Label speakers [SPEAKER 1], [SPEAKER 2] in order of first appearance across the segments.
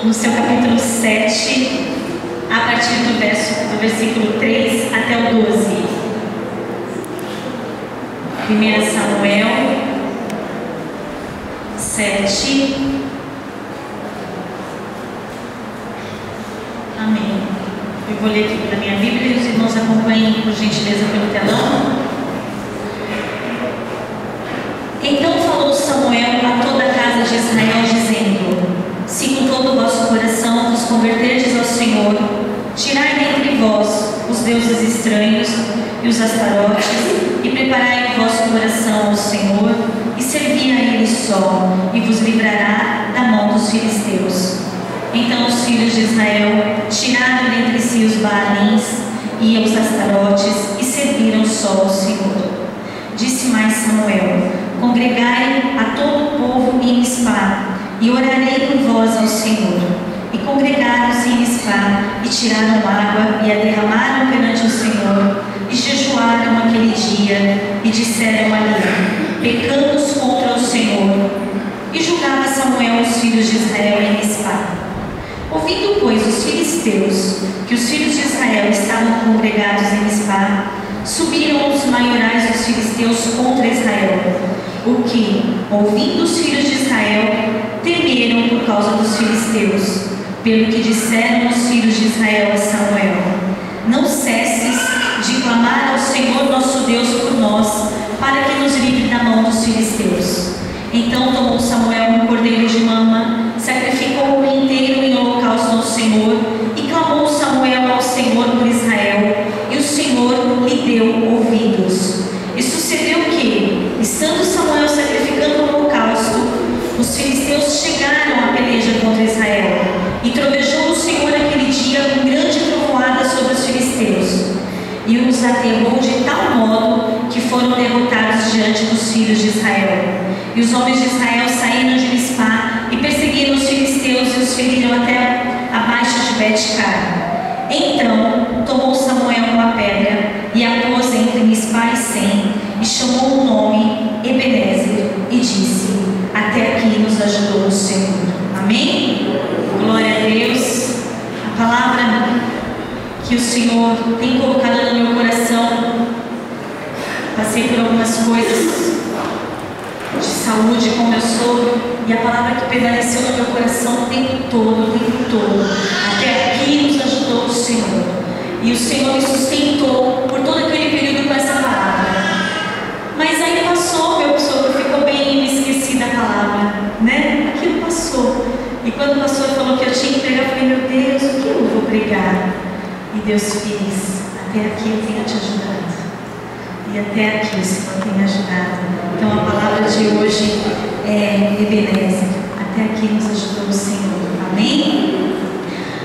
[SPEAKER 1] no seu capítulo 7, a partir do versículo 3 até o 12. 1 Samuel 7. Amém. Eu vou ler aqui pela minha Bíblia e os irmãos acompanhem, por gentileza, pelo telão. Então falou Samuel a toda a casa de Israel, dizendo: se com todo o vosso coração vos converterdes ao Senhor, tirai dentre vós os deuses estranhos e os astarotes, e preparai o vosso coração ao Senhor, e servi a Ele só, e vos livrará da mão dos filisteus. Então os filhos de Israel tiraram dentre si os Baalins e os astarotes, e serviram só ao Senhor. Disse mais Samuel: congregai a todo o povo em Mispá, e orarei por vós ao Senhor. E congregaram-se em Mispá, e tiraram água, e a derramaram perante o Senhor, e jejuaram aquele dia, e disseram ali: pecamos contra o Senhor. E julgava Samuel os filhos de Israel em Mispá. Ouvindo, pois, os filisteus que os filhos de Israel estavam congregados em Mispá, subiram os maiorais dos filisteus contra Israel, o que, ouvindo os filhos de Israel, temeram por causa dos filisteus, pelo que disseram os filhos de Israel a Samuel: não cesses de clamar ao Senhor nosso Deus por nós, para que nos livre da mão dos filisteus. Então tomou Samuel um cordeiro de mama, sacrificou-o inteiro em holocausto ao Senhor, e clamou Samuel ao Senhor por Israel, e o Senhor lhe deu ouvidos. E sucedeu que, estando Samuel sacrificando o holocausto, os filisteus chegaram à peleja contra Israel, e trovejou o Senhor aquele dia com grande trovoada sobre os filisteus, e os aterrou de tal modo que foram derrotados diante dos filhos de Israel. E os homens de Israel saíram de Mispá e perseguiram os filisteus e os feriram até abaixo de Bet-Car. Então tomou Samuel uma pedra e a pôs entre Mispá e Sem, e chamou o nome Ebenezer, e disse: até aqui nos ajudou o Senhor. Amém? Glória a Deus. A palavra que o Senhor tem colocado no meu coração, passei por algumas coisas de saúde com meu sogro, e a palavra que prevaleceu no meu coração o tempo todo, até aqui nos ajudou o Senhor. E o Senhor me sustentou por todo aquele período com essa palavra. Mas aí passou, meu sogro ficou bem, me esqueci da palavra, né? Aquilo passou. E quando o pastor falou que eu tinha que pregar, eu falei: meu Deus, o que eu vou pregar? E Deus fez: até aqui eu tenho te ajudado. E até aqui o Senhor tem me ajudado. Então a palavra de hoje é Ebenezer. Até aqui nos ajudou o Senhor. Amém?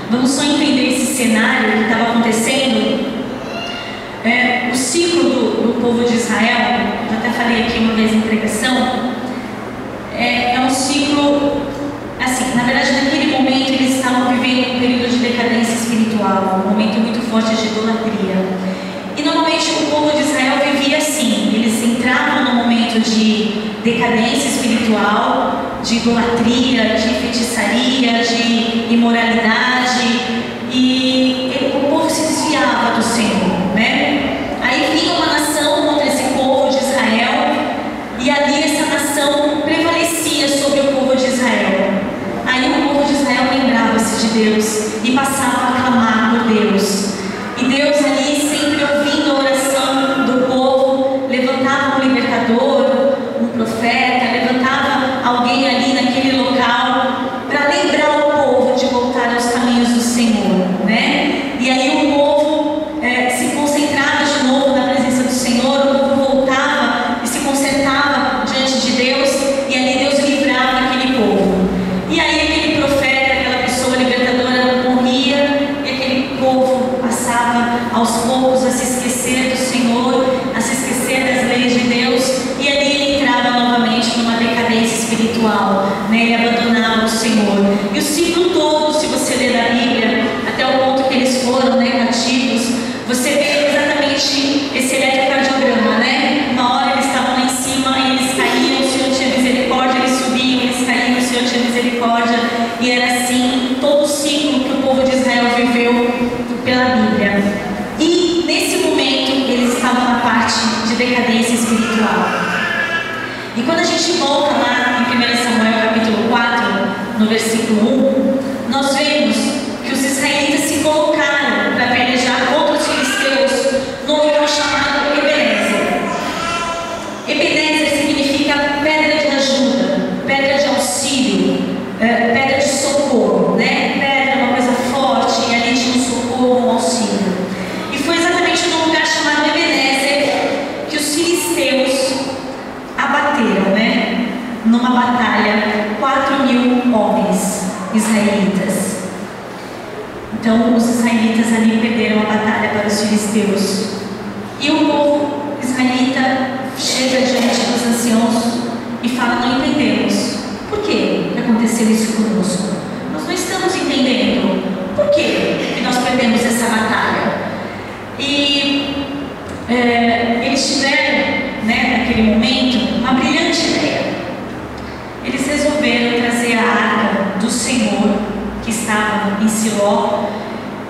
[SPEAKER 1] Vamos só entender esse cenário que estava acontecendo. O ciclo do povo de Israel, já até falei aqui uma vez em pregação, é um ciclo, assim, na verdade naquele momento eles estavam vivendo um período de decadência espiritual, um momento muito forte de idolatria. E normalmente o povo de Israel vivia assim: eles entravam num momento de decadência espiritual, de idolatria, de feitiçaria, de imoralidade, e o povo se desviava do Senhor, né? Aí vinha uma nação contra esse povo de Israel, e ali essa nação prevalecia sobre o povo de Israel. Aí o povo de Israel lembrava-se de Deus e passava a clamar por Deus. E Deus ali, sempre ouvindo a oração do povo, levantava um libertador, um profeta, levantava alguém ali naquele local para lembrar o povo de voltar aos caminhos do Senhor, né? E aí o povo se concentrava de novo na presença do Senhor, o povo voltava e se consertava diante de Deus, e ali Deus livrava aquele povo. E aí aquele profeta, aquela pessoa libertadora morria, assim todo o ciclo que o povo de Israel viveu pela Bíblia. E nesse momento eles estavam na parte de decadência espiritual. E quando a gente volta lá em 1 Samuel capítulo 4, no versículo 1, nós vemos que os israelitas se colocaram para pelejar contra os filisteus num local chamado Ebenezer. Ebenezer significa pedra de ajuda, pedra de auxílio, pedra de socorro, né? Pedra é uma coisa forte, e ali tinha um socorro, um auxílio. E foi exatamente num lugar chamado Ebenezer que os filisteus abateram, né? Numa batalha, 4.000 homens israelitas. Então os israelitas ali perderam a batalha para os filisteus. E o povo israelita chega diante dos anciãos e fala: não entendemos. Por que aconteceu isso conosco? Nós não estamos entendendo. Por que nós perdemos essa batalha? E eles tiveram, né, naquele momento, uma brilhante ideia. Eles resolveram trazer a arca do Senhor, que estava em Siló,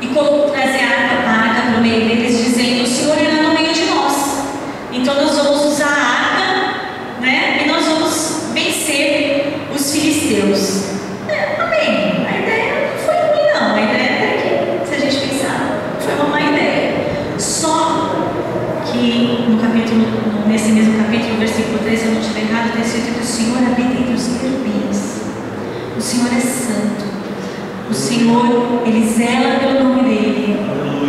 [SPEAKER 1] e trazer a arca para o meio deles, dizendo: o Senhor irá no meio de nós. Então nós vamos usar a arca, né, e nós vamos vencer os filisteus. Amém. A ideia não foi ruim, não. A ideia até que, se a gente pensar, foi uma má ideia. Só que nesse mesmo capítulo, versículo 3, se eu não estiver errado, está escrito que o Senhor habita entre os querubins. O Senhor é santo. O Senhor, Ele zela pelo nome dEle.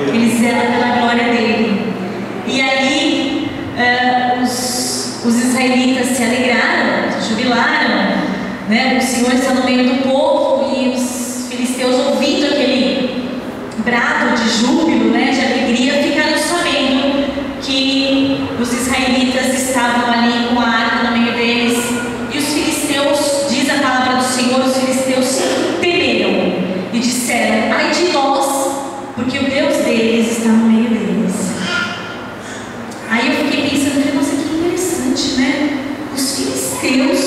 [SPEAKER 1] Ele zela pela glória dEle. E aí, os israelitas se alegraram, se jubilaram, né? O Senhor está no meio do povo, e os filisteus, ouvindo aquele brado de júbilo, né, de alegria, ficaram sabendo que os israelitas estavam ali com a arca no meio deles. E os filisteus, diz a palavra do Senhor, os filisteus temeram e disseram: ai de nós, porque o Deus deles está no meio deles. Aí eu fiquei pensando: nossa, que interessante, né? Os filisteus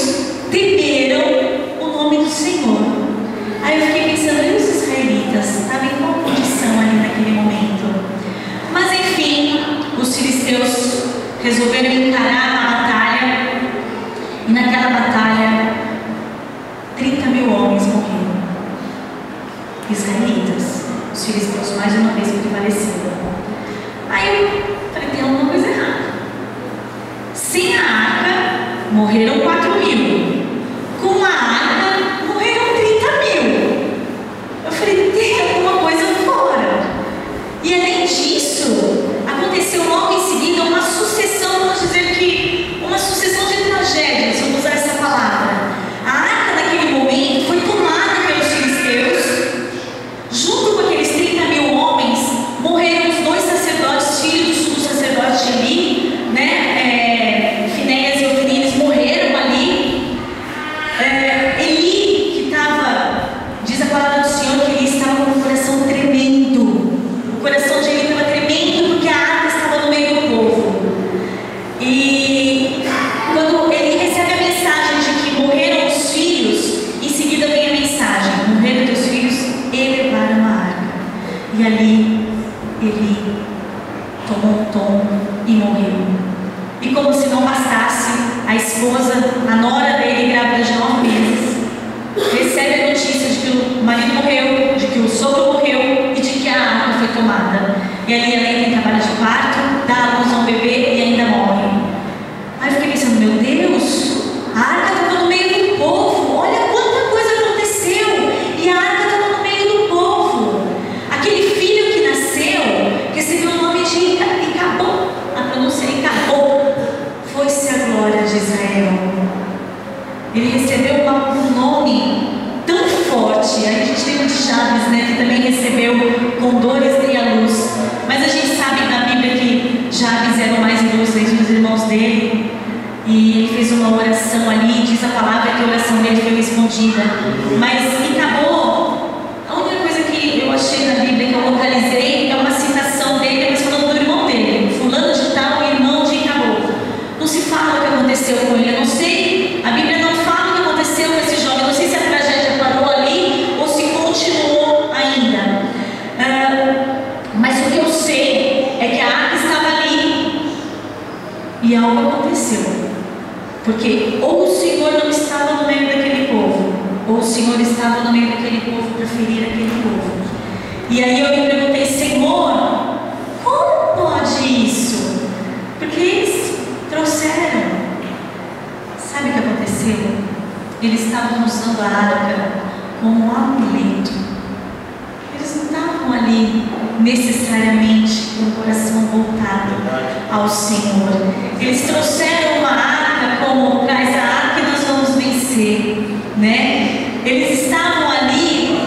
[SPEAKER 1] temeram o nome do Senhor. Aí eu fiquei pensando: e os israelitas estavam em qual condição ali naquele momento? Mas enfim, os filisteus resolveram encarar a batalha, e naquela batalha 30.000 homens morreram. Israelitas, os filisteus mais uma vez prevaleceram. Aí eu falei: tem alguma coisa errada. Sem a arca morreram 4.000. Com a arca morreram 30.000. Eu falei: tem alguma coisa fora. E além disso, aconteceu logo em seguida uma sucessão, vamos dizer que uma sucessão de tragédias, vamos usar essa palavra. A arca naquele momento foi tomada pelos filisteus. Junto com aqueles 30.000 homens, morreram os 2 sacerdotes, filhos do sacerdote Eli, né? Finéias e Ofni, eles morreram ali. Eli, que estava, diz a palavra do Senhor, que ele estava com o coração tremendo. O coração de Eli estava tremendo porque a arca estava no meio do povo. E quando ele recebe a mensagem de que morreram os filhos, em seguida vem a mensagem: morreram teus filhos e levaram a arca. E ali ele tomou um tom e morreu. E como se não bastasse, a esposa, a nora dele, grávida de 9 meses, recebe a notícia de que o marido morreu, de que o sogro morreu e de que a arca foi tomada. E ali ela entra em trabalho de parto, dá à luz a um bebê e ainda morre. Aí eu fiquei pensando: meu Deus, a arca estava no meio do povo, olha quanta coisa aconteceu, e a arca estava no meio do povo. Aquele filho que nasceu recebeu o nome de Icabod, a pronúncia é Icabod, foi-se a glória de Israel. Ele recebeu um nome tão forte. Aí a gente tem o de Jabes, né, que também recebeu: com dores dei à luz. Mas a gente sabe na Bíblia que Jabes era o mais ilustre entre os irmãos dele, e ele fez uma oração ali, diz a palavra que a oração dele foi respondida. Mas Icabod, a única coisa que eu achei na Bíblia, que eu localizei, é uma citação dele, mas falando do irmão dele: fulano de tal, irmão de Icabod. Não se fala o que aconteceu com ele. Eu não sei, a Bíblia não fala o que aconteceu com esse jovem. Eu não sei se a tragédia parou ali ou se continua. algo aconteceu. Porque ou o Senhor não estava no meio daquele povo, ou o Senhor estava no meio daquele povo para ferir aquele povo. E aí eu me perguntei: Senhor, como pode isso? Porque eles trouxeram. Sabe o que aconteceu? Eles estavam usando a arca como um amuleto. Eles não estavam ali necessariamente com o coração voltado ao Senhor. Eles trouxeram uma arca como: traz a arca e nós vamos vencer, né? Eles estavam ali,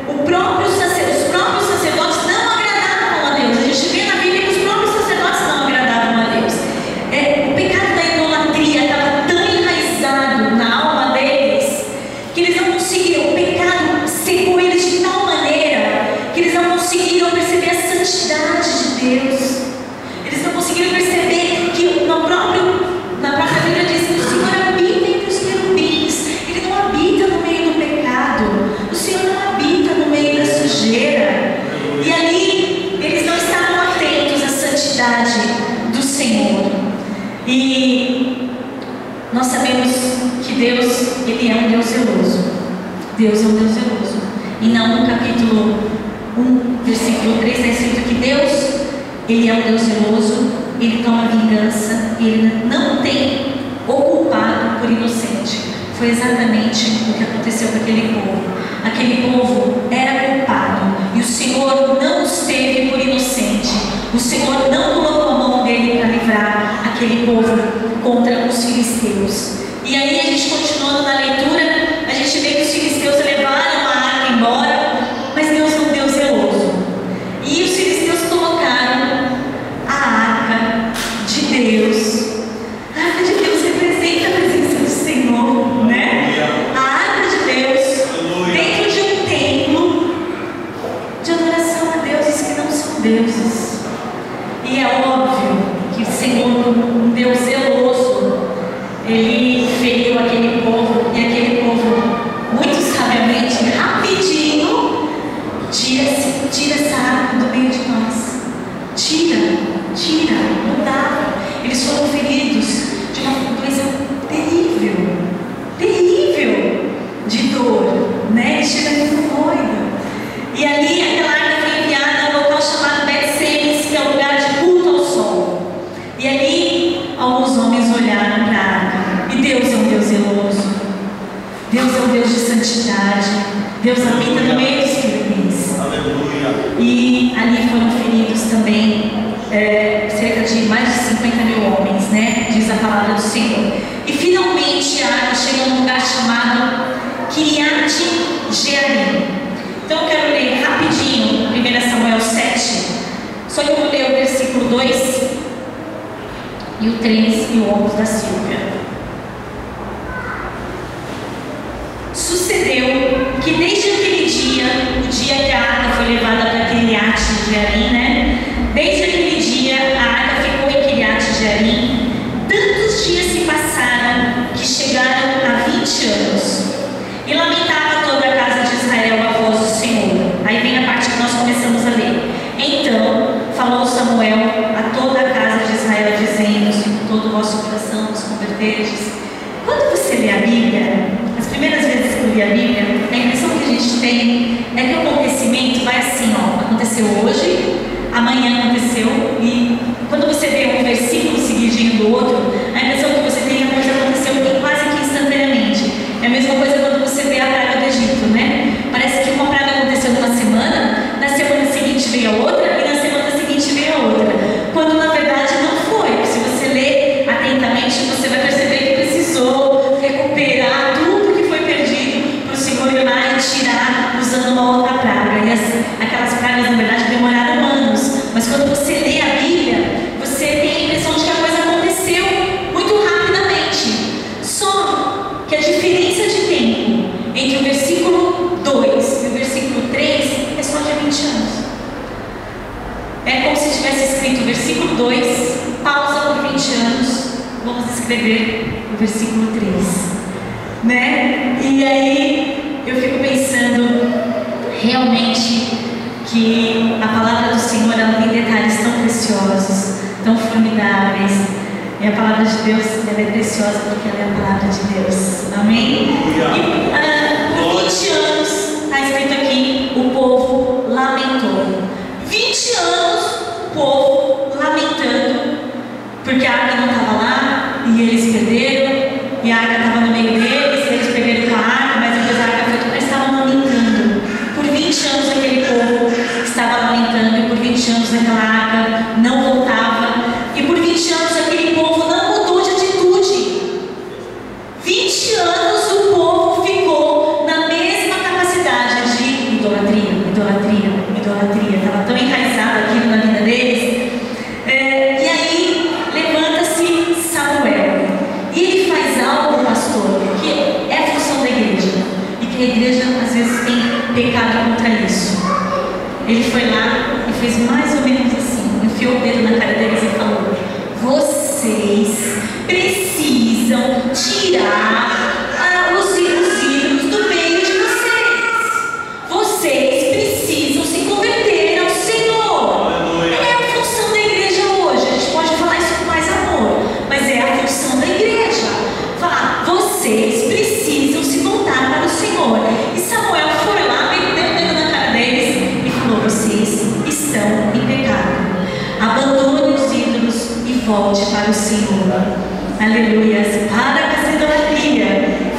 [SPEAKER 1] os próprios sacerdotes não agradavam a Deus. A gente vê na Bíblia que os próprios sacerdotes não agradavam a Deus. O pecado da idolatria estava tão enraizado na alma deles que eles não conseguiram. O pecado cegou eles de tal maneira que eles não conseguiram perceber a santidade de Deus. Eles não conseguiram perceber que na própria Bíblia diz que o Senhor habita entre os querubins. Ele não habita no meio do pecado. O Senhor não habita no meio da sujeira. E ali eles não estavam atentos à santidade do Senhor. E nós sabemos que Deus, Ele é um Deus zeloso. Deus é um Deus zeloso. E Naum capítulo 1, versículo 3 está escrito que Deus, Ele é um Deus zeloso, Ele toma vingança, Ele não tem o culpado por inocente. Foi exatamente o que aconteceu com aquele povo. Aquele povo era culpado e o Senhor não os teve por inocente. O Senhor não colocou a mão dele para livrar aquele povo contra os filisteus. E aí, a gente continuando na leitura, a gente vê que os filisteus levaram a arca embora, mas Deus é um Deus zeloso. E os filisteus colocaram a arca de Deus. A arca de Deus representa a presença do Senhor, né? A arca de Deus dentro de um templo de adoração a deuses que não são deuses. E é óbvio que o Senhor, um Deus zeloso, Ele feriu aquele povo, e aquele povo, muito sabiamente, rapidinho, tira essa arca do meio de nós. Tira, não dá. Eles foram feridos de uma coisa terrível, de dor, né? Eles tiveram hemorroida. E ali aquela arca foi enviada a um local chamado Bet-Semes, que é o lugar de culto ao sol. E ali alguns homens olharam para a arca. E Deus é um Deus zeloso. Deus é um Deus de santidade. Deus habita no meio dos querubins. E ali foram feridos também cerca de mais de 50 mil homens, né? Diz a palavra do Senhor. E finalmente a arca chegou num lugar chamado Kiriat Jearim. Então eu quero ler rapidinho 1 Samuel 7. Só que eu vou ler o versículo 2 e o 3 e o 11 da Silvia. Sucedeu que desde aquele dia, o dia que a arca foi levada para Kiriat Jearim, né? Desde aquele dia a arca ficou em Kiriat Jearim. Tantos dias se passaram que chegaram a 20 anos. E lamentava toda a casa de Israel a voz do Senhor. Aí vem a parte que nós começamos a ler. Então falou Samuel a toda a casa de Israel, dizendo: se com todo o vosso coração vos converterdes. Quando você lê a Bíblia, as primeiras vezes que eu li a Bíblia, a impressão que a gente tem é que o acontecimento vai assim, ó, aconteceu hoje, amanhã aconteceu, e quando você vê um versículo seguidinho do outro, a impressão que você tem é que a coisa aconteceu quase que instantaneamente. É a mesma coisa quando você vê a praga do Egito, né? Parece que uma praga aconteceu numa semana, na semana seguinte veio a outra, e na semana seguinte veio a outra. Quando na verdade não foi. Se você ler atentamente, você vai perceber que precisou recuperar tudo que foi perdido para o Senhor ir lá e tirar usando uma outra praga. E aquelas pragas na verdade demoraram anos. Mas quando você lê a Bíblia, você tem a impressão de que a coisa aconteceu muito rapidamente. Só que a diferença de tempo entre o versículo 2 e o versículo 3 é só de 20 anos. É como se tivesse escrito o versículo 2, pausa por 20 anos, vamos escrever o versículo 3, né? E aí eu fico pensando realmente que a palavra do Senhor, ela tem detalhes tão preciosos, tão formidáveis. E a palavra de Deus, ela é preciosa porque ela é a palavra de Deus. Amém? E por 20 anos, está escrito aqui, o povo lamentou. 20 anos o povo lamentando, porque a arca não estava lá, e eles perderam, e a arca estava no meio deles, e eles perderam com a arca, mas depois a arca foi, eles estavam lamentando. Por 20 anos aquele povo estava lamentando, e por 20 anos aquela arca não voltava, e por 20 anos aquele povo não mudou de atitude. 20 anos o povo ficou na mesma capacidade de idolatria, estava tão enraizado aquilo na vida deles. E aí levanta-se Samuel, e ele faz algo, pastor, que é a função da igreja, e que a igreja às vezes tem pecado contra isso. Ele foi lá e fez mais ou menos assim, enfiou o dedo na cara deles e falou: vocês precisam tirar os ídolos do meio de vocês. Vocês precisam se converter ao Senhor. É a função da igreja hoje. A gente pode falar isso com mais amor, mas é a função da igreja falar: vocês precisam se voltar para o Senhor. E Samuel foi lá, meteu o dedo na cara deles e falou: vocês estão em pecado. Abandone os ídolos e volte para o Senhor. Aleluia. Para com essa idolatria.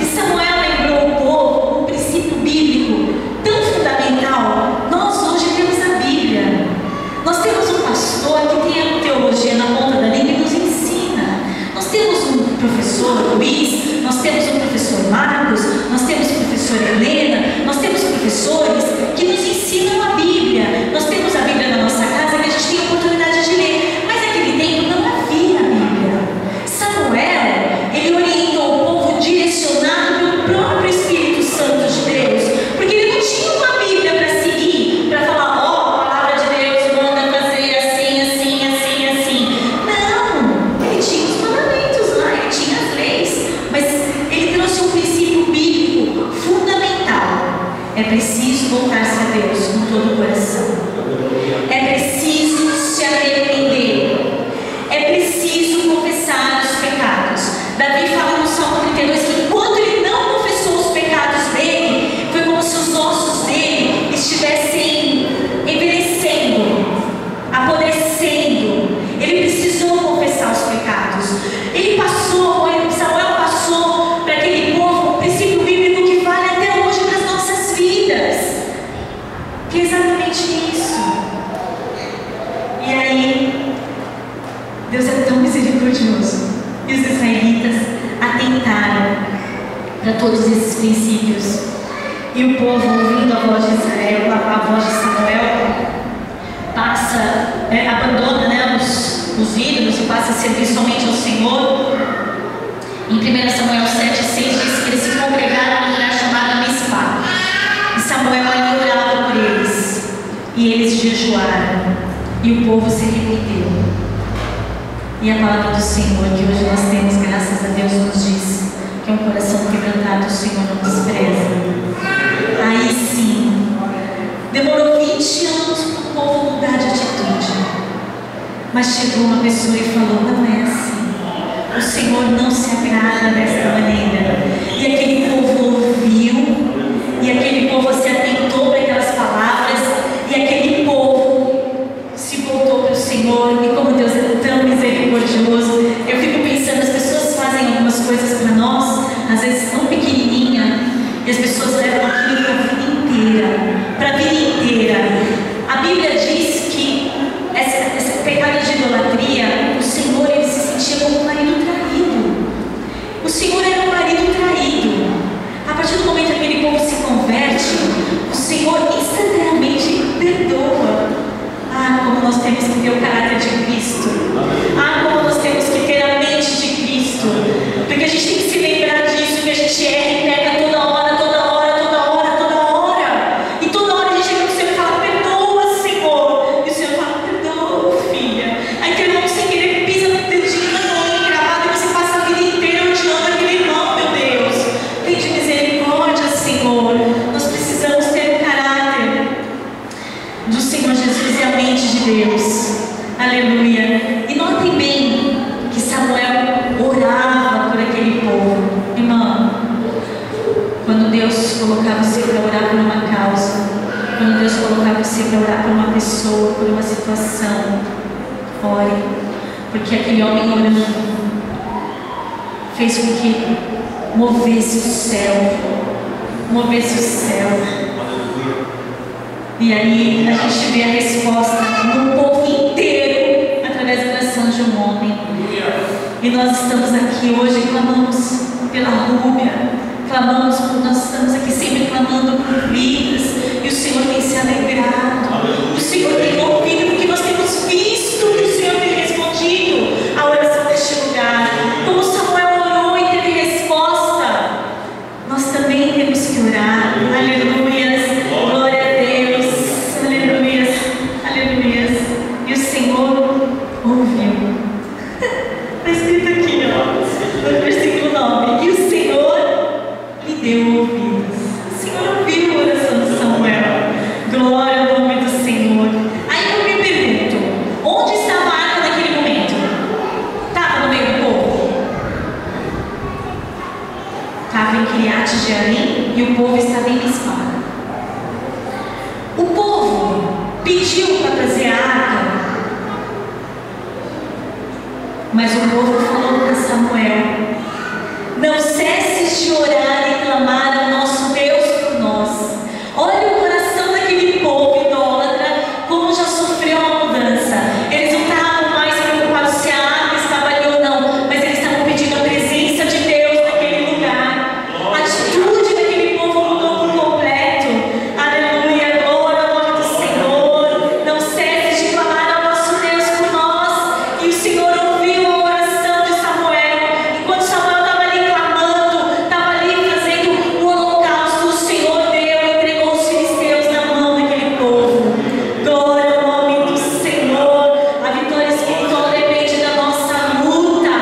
[SPEAKER 1] E Samuel lembrou o povo um princípio bíblico tão fundamental. Nós hoje temos a Bíblia. Nós temos um pastor que tem a teologia na ponta da língua e nos ensina. Nós temos um professor Luiz, nós temos um professor Marcos, nós temos a professora Helena, nós temos professores que nos ensinam a Bíblia. Nós temos a Bíblia na nossa casa que a gente tem a oportunidade de ler. Mas naquele tempo não havia a Bíblia. Samuel, ele orientou o povo direcionado pelo próprio Espírito Santo de Deus, porque ele não tinha uma Bíblia para seguir, para falar: ó, a palavra de Deus manda fazer assim, assim, assim, assim. Não, ele tinha os mandamentos lá, ele tinha as leis, mas ele trouxe um princípio bíblico fundamental. É preciso voltar-se a Deus com todo o coração. É preciso se arrepender. É preciso confessar os pecados. Davi fala no Salmo 32 que enquanto ele não confessou os pecados dele, foi como se os ossos dele estivessem envelhecendo, apodrecendo. Ele precisou confessar os pecados. Samuel passou para aquele povo um princípio bíblico que vale até hoje para as nossas vidas, que é exatamente isso. E aí Deus é tão misericordioso, e os israelitas atentaram para todos esses princípios, e o povo, ouvindo a voz de Israel, a voz de Samuel, abandona os ídolos e passa a servir somente ao Senhor. Em 1 Samuel 7:6 diz que eles se congregaram num lugar chamado Mispá, e Samuel ali orava por eles, e eles jejuaram, e o povo se arrependeu. E a palavra do Senhor que hoje nós temos, graças a Deus, nos diz que é um coração quebrantado, o Senhor não despreza. Aí sim, demorou 20 anos para o povo mudar de atitude, mas chegou uma pessoa e falou: não é assim, o Senhor não se agrada desta maneira. E aquele povo ouviu, e aquele povo se atentou para aquelas palavras, e aquele povo se voltou para o Senhor. E como Deus é tão misericordioso, eu fico pensando, as pessoas fazem algumas coisas para nós, às vezes tão pequenininha, e as pessoas levam aquilo para a vida inteira. A Bíblia diz que esse pecado de idolatria, o Senhor, ele se sentia como um marido traído. O Senhor era um marido traído. A partir do momento que aquele povo se converte, o Senhor instantaneamente perdoa. Como nós temos que ter o caráter de Cristo. Como nós temos que ter a mente de Cristo. Porque a gente tem que se lembrar disso, que a gente erra e peca toda hora, toda hora, toda hora, toda hora. E toda hora a gente chega no Senhor e fala: perdoa, Senhor. E o Senhor fala: perdoa, filha. Aí teu irmão sem querer pisa no dedinho na mão encravado, e você passa a vida inteira odiando aquele irmão, meu Deus. Tem de misericórdia, Senhor. Nós precisamos ter o caráter do Senhor Jesus e a mente de Deus. Aleluia. E notem bem que Samuel orar por uma pessoa, por uma situação, ore, porque aquele homem orando fez com que movesse o céu, e aí a gente vê a resposta no povo inteiro através da oração de um homem. E nós estamos aqui hoje, clamamos pela Rúbia, nós estamos aqui sempre clamando por vidas, e o Senhor tem se alegrado, o Senhor tem ouvido, porque nós temos visto que o Senhor tem respondido a oração deste lugar. Como Samuel orou e teve resposta, nós também temos que orar. Aleluias, glória a Deus, aleluias, aleluias. E o Senhor ouviu. Está escrito aqui, ó, no versículo 9: e o Senhor lhe deu ouvidos. O Senhor ouviu a oração de Samuel. Glória ao nome do Senhor. Aí eu me pergunto, onde estava a arca naquele momento? Estava no meio do povo? Estava em Kiriat Jearim e o povo estava em Mispa. O povo pediu para trazer a arca, mas o povo falou para Samuel: não cesses de orar e clamar ao nosso Deus por nós. Olha o coração daquele povo idólatra, como já sofreu uma mudança. Eles não estavam mais preocupados se a arca estava ali ou não, mas eles estavam pedindo a presença de Deus naquele lugar. A atitude daquele povo mudou por completo. Aleluia, glória ao nome do Senhor. Não cesse de clamar ao nosso Deus por nós. E o Senhor ouviu a oração de Samuel. Enquanto Samuel estava ali clamando, estava ali fazendo o holocausto, o Senhor deu e entregou os filisteus na mão daquele povo. Glória ao nome do Senhor. A vitória espiritual depende da nossa luta.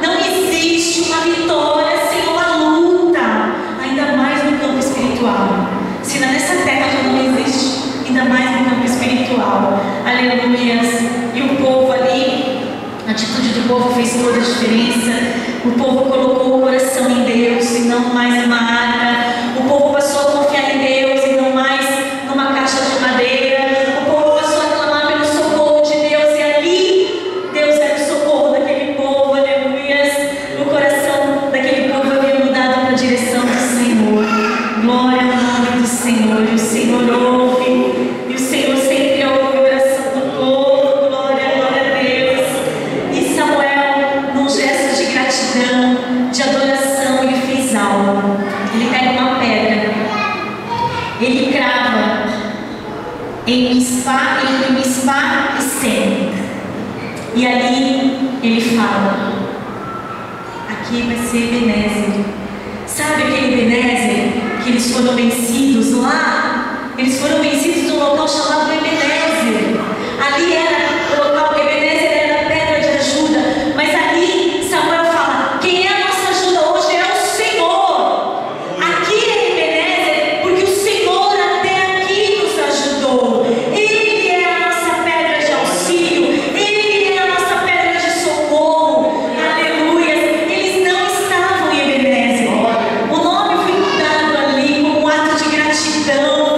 [SPEAKER 1] Não existe uma vitória sem uma luta, ainda mais no campo espiritual. Se nessa terra já não existe, ainda mais no campo espiritual. Aleluias. E o povo ali, a atitude do povo fez toda a diferença. O povo colocou o coração em Deus e não mais numa arca. O povo passou a confiar em Deus e não mais numa caixa de madeira. O povo passou a clamar pelo socorro de Deus, e ali Deus era o socorro daquele povo. Aleluias. O coração daquele povo havia mudado para a direção do Senhor. Glória ao nome do Senhor. E o Senhor ouve, e o Senhor sempre ouve a oração do povo. Glória, glória a Deus. E Samuel, num gesto de gratidão, de adoração, ele fez algo. Ele pega uma pedra, ele crava em Mispa, entre Mispa e Sem, e ali ele fala: aqui vai ser Ebenezer. Sabe aquele Ebenezer que eles foram vencidos lá? Eles foram vencidos num local chamado Ebenezer. Ali era o local, Ebenezer era a pedra de ajuda, mas ali Samuel fala: quem é a nossa ajuda hoje é o Senhor. Aqui é Ebenezer, porque o Senhor até aqui nos ajudou. Ele é a nossa pedra de auxílio, Ele é a nossa pedra de socorro. Aleluia. Eles não estavam em Ebenezer. O nome foi mudado ali como um ato de gratidão.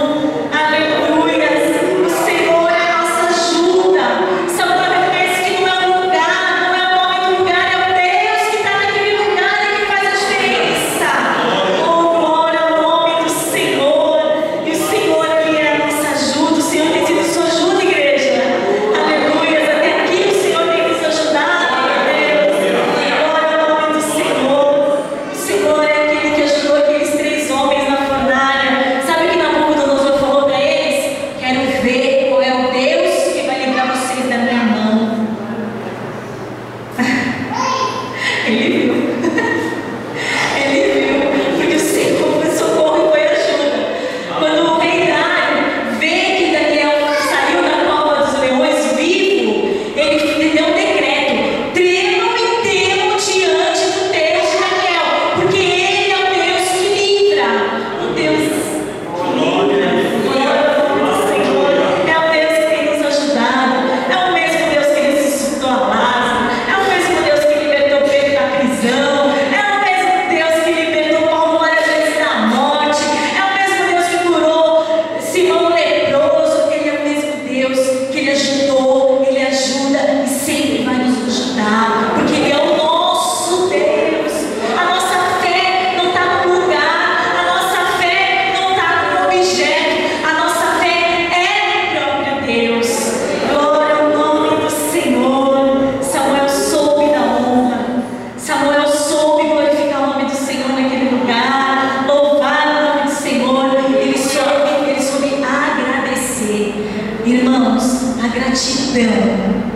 [SPEAKER 1] Irmãos, a gratidão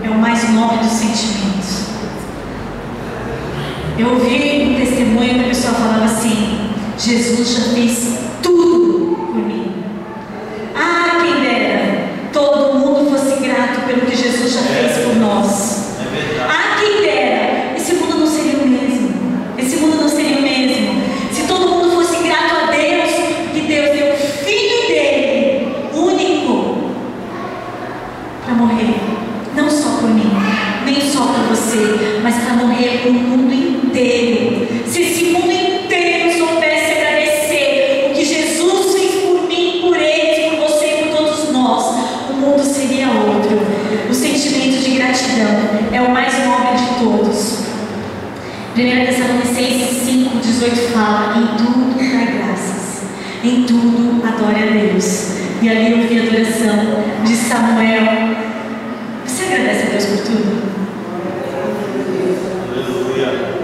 [SPEAKER 1] é o mais nobre dos sentimentos. Eu ouvi um testemunho que a pessoa falava assim: Jesus já fez tudo por mim. Ah, quem dera todo mundo fosse grato pelo que Jesus já fez por nós. Ah, quem dera, esse mundo não seria o mesmo. Esse mundo não seria o mesmo se todo mundo fosse grato a Deus, porque Deus deu o Filho dele, único, para morrer, não só por mim, nem só por você, mas para morrer por o mundo inteiro. Se esse mundo inteiro soubesse agradecer o que Jesus fez por mim, por eles, por você e por todos nós, o mundo seria outro. O sentimento de gratidão é o mais nobre de todos. 1 Tessalonicenses 5:18 fala: em tudo dai graças, em tudo adore a Deus. E ali eu vi a adoração de Samuel. Você agradece a Deus por tudo?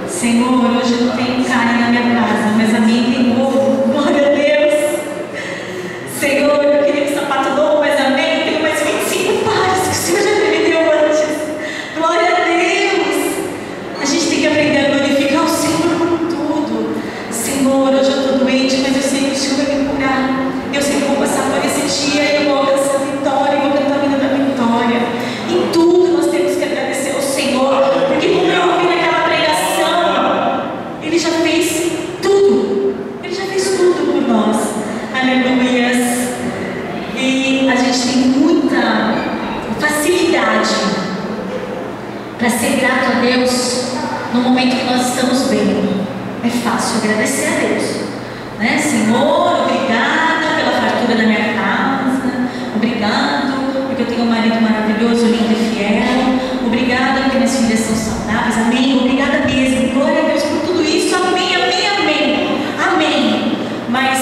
[SPEAKER 1] Senhor, hoje eu não tenho carne na minha casa, mas a minha tem ovo. Glória a Deus. Senhor, eu queria um sapato novo, mas amém, eu tenho mais 25 pares que o Senhor já me deu antes. Glória a Deus. A gente tem que aprender a glorificar o Senhor por tudo. Senhor, hoje eu estou doente, mas eu sei que o Senhor vai me curar. Eu sei que eu vou passar por esse dia e eu vou alcançar a vitória, e vou cantar a vida da vitória. Em tudo nós temos que agradecer ao Senhor, porque como eu ouvi naquela pregação, Ele já fez tudo. Ele já fez tudo por nós. Aleluias. E a gente tem muita facilidade para ser grato a Deus no momento que nós estamos bem. É fácil agradecer a Deus, né? Senhor, obrigada pela fartura da minha casa. Obrigado porque eu tenho um marido maravilhoso, lindo e fiel. Obrigada porque minhas filhas são saudáveis. Amém. Obrigada mesmo. Glória a Deus por tudo isso. Amém, amém, amém. Amém. Mas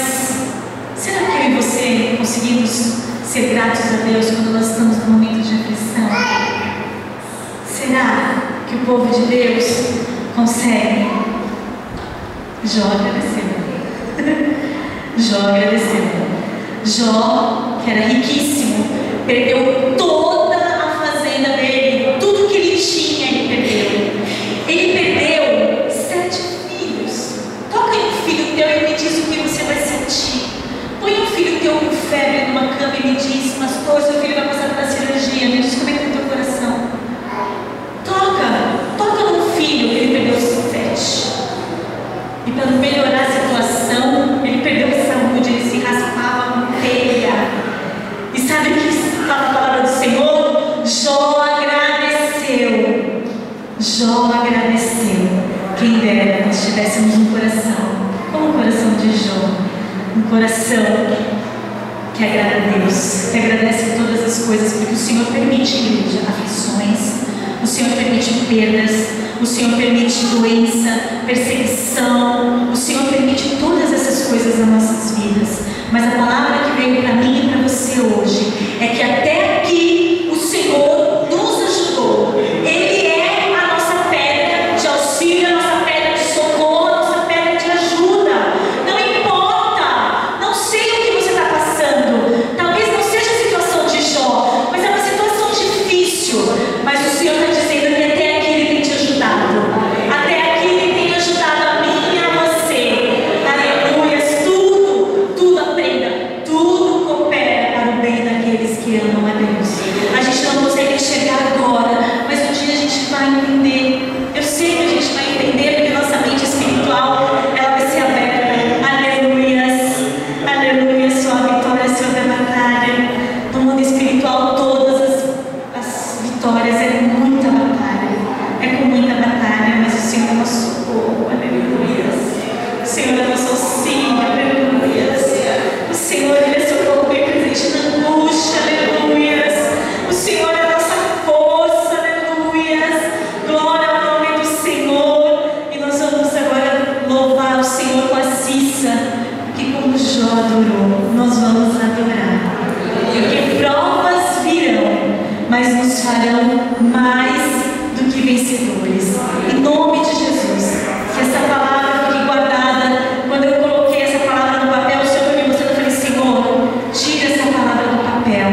[SPEAKER 1] será que eu e você conseguimos ser gratos a Deus quando nós estamos num momento de aflição? Será que o povo de Deus consegue? Jó agradeceu. Jó agradeceu. Jó, que era riquíssimo, perdeu toda a fazenda dele, tudo que ele tinha ele perdeu. Ele perdeu 7 filhos. Toca em um filho teu e me diz o que você vai sentir. Põe um filho teu com febre numa cama e me diz: pastor, seu filho vai passar pela cirurgia, me diz como é que está o teu coração. Toca num filho, ele perdeu 7. E para melhorar a situação, ele perdeu a saúde, ele se raspava com telha. E sabe o que fala a palavra do Senhor? Jó agradeceu. Jó agradeceu. Quem dera nós tivéssemos um coração como o coração de Jó. Um coração que agrada a Deus, que agradece por todas as coisas, porque o Senhor permite, igreja, aflições, o Senhor permite perdas, o Senhor permite doença, perseguição, o Senhor permite todas essas coisas nas nossas vidas. Mas a palavra que veio para mim e para você hoje é que até aqui o Senhor nos ajudou. Ele é a nossa pedra de auxílio, a nossa pedra de socorro, a nossa pedra de ajuda. Não importa, não sei o que você está passando, talvez não seja a situação de Jó, mas é uma situação difícil, mas o Senhor está dizendo que até aqui Ele tem te ajudado, até aqui Ele tem ajudado a mim e a você. Aleluias. Tudo aprenda, tudo coopera para o bem daqueles que amam a Deus. A gente não consegue enxergar agora, mas um dia a gente vai entender. Eu sei que a gente vai entender, porque nossa mente espiritual ela vai ser aberta. Aleluias, aleluia. Sua vitória, sua batalha. No mundo espiritual, todas as vitórias é muita batalha, é com muita batalha, mas o Senhor é nosso socorro. Aleluia. O Senhor é nosso auxílio. Aleluia. O Senhor, Ele é socorro bem presente na angústia. Aleluia. O Senhor é a nossa força. Aleluia. Glória ao nome do Senhor. E nós vamos agora louvar o Senhor com a Cissa, porque como Jó adorou, nós vamos adorar. Porque provas virão, mas nos farão mais do que vencedores. Em nome de Jesus, que essa palavra fique guardada. Quando eu coloquei essa palavra no papel, o Senhor me mostrou, eu falei: Senhor, tira essa palavra do papel,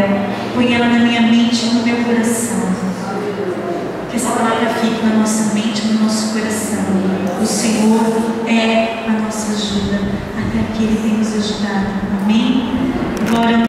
[SPEAKER 1] põe ela na minha na nossa mente, no nosso coração. O Senhor é a nossa ajuda, até aqui Ele tem nos ajudado. Amém?